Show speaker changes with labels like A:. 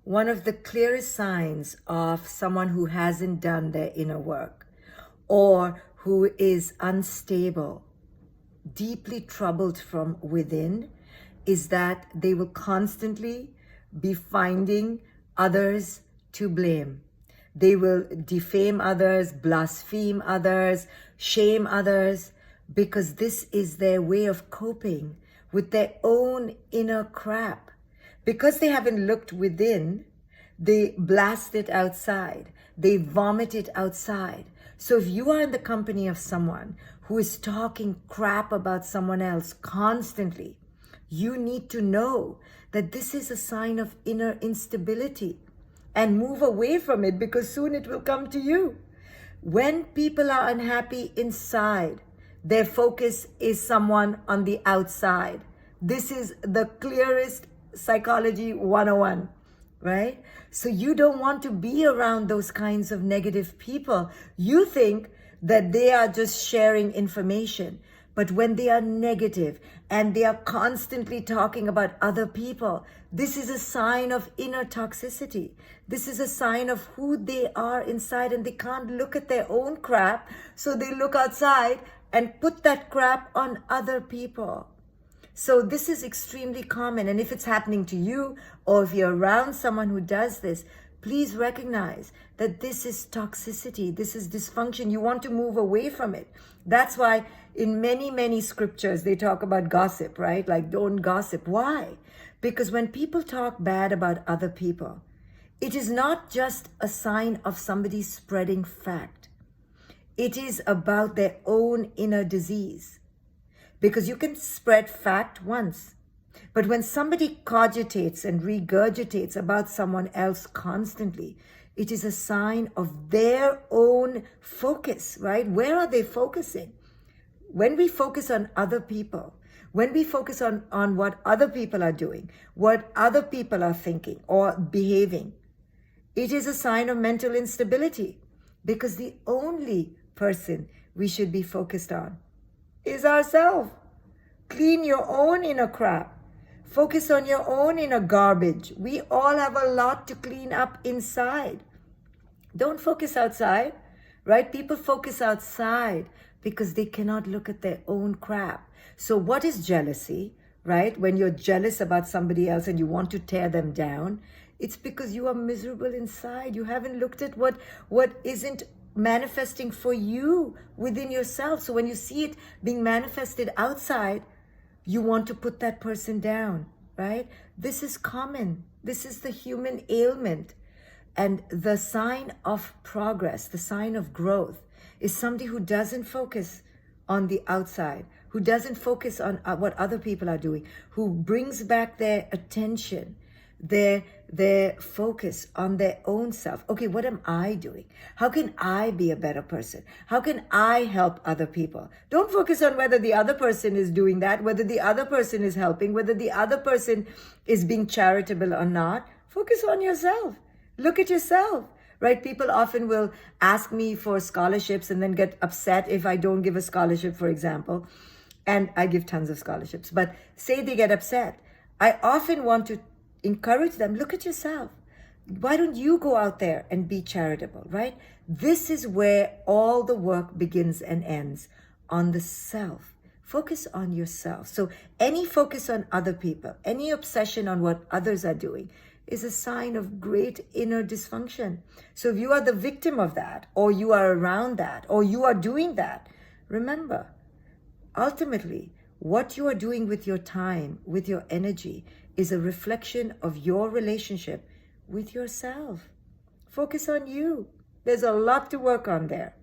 A: one of the clearest signs of someone who hasn't done their inner work or who is unstable, deeply troubled from within, is that they will constantly be finding others to blame. They will defame others, blaspheme others, shame others, because this is their way of coping with their own inner crap. Because they haven't looked within, they blast it outside. They vomit it outside. So if you are in the company of someone who is talking crap about someone else constantly, you need to know that this is a sign of inner instability and move away from it, because soon it will come to you. When people are unhappy inside, their focus is someone on the outside. This is the clearest psychology 101, right? So you don't want to be around those kinds of negative people. You think that they are just sharing information. But when they are negative and they are constantly talking about other people, this is a sign of inner toxicity. This is a sign of who they are inside, and they can't look at their own crap, so they look outside and put that crap on other people. So this is extremely common, and if it's happening to you, or if you're around someone who does this, please recognize that this is toxicity, this is dysfunction. You want to move away from it. That's why in many, many scriptures, they talk about gossip, right? Like, don't gossip. Why? Because when people talk bad about other people, it is not just a sign of somebody spreading fact. It is about their own inner disease. Because you can spread fact once, but when somebody cogitates and regurgitates about someone else constantly, it is a sign of their own focus, right? Where are they focusing? When we focus on other people, when we focus on what other people are doing, what other people are thinking or behaving, it is a sign of mental instability, because the only person we should be focused on is ourselves. Clean your own inner crap. Focus on your own inner garbage. We all have a lot to clean up inside. Don't focus outside, right? People focus outside because they cannot look at their own crap. So what is jealousy, right? When you're jealous about somebody else and you want to tear them down, it's because you are miserable inside. You haven't looked at what isn't manifesting for you within yourself. So when you see it being manifested outside, you want to put that person down, right? This is common. This is the human ailment. And the sign of progress, the sign of growth, is somebody who doesn't focus on the outside, who doesn't focus on what other people are doing, who brings back their attention, their focus on their own self. Okay, what am I doing? How can I be a better person? How can I help other people? Don't focus on whether the other person is doing that, whether the other person is helping, whether the other person is being charitable or not. Focus on yourself. Look at yourself, right? People often will ask me for scholarships and then get upset if I don't give a scholarship, for example. And I give tons of scholarships, but say they get upset. I often want to encourage them, look at yourself. Why don't you go out there and be charitable, right? This is where all the work begins and ends, on the self. Focus on yourself. So any focus on other people, any obsession on what others are doing, is a sign of great inner dysfunction. So if you are the victim of that, or you are around that, or you are doing that, remember, ultimately, what you are doing with your time, with your energy, is a reflection of your relationship with yourself. Focus on you. There's a lot to work on there.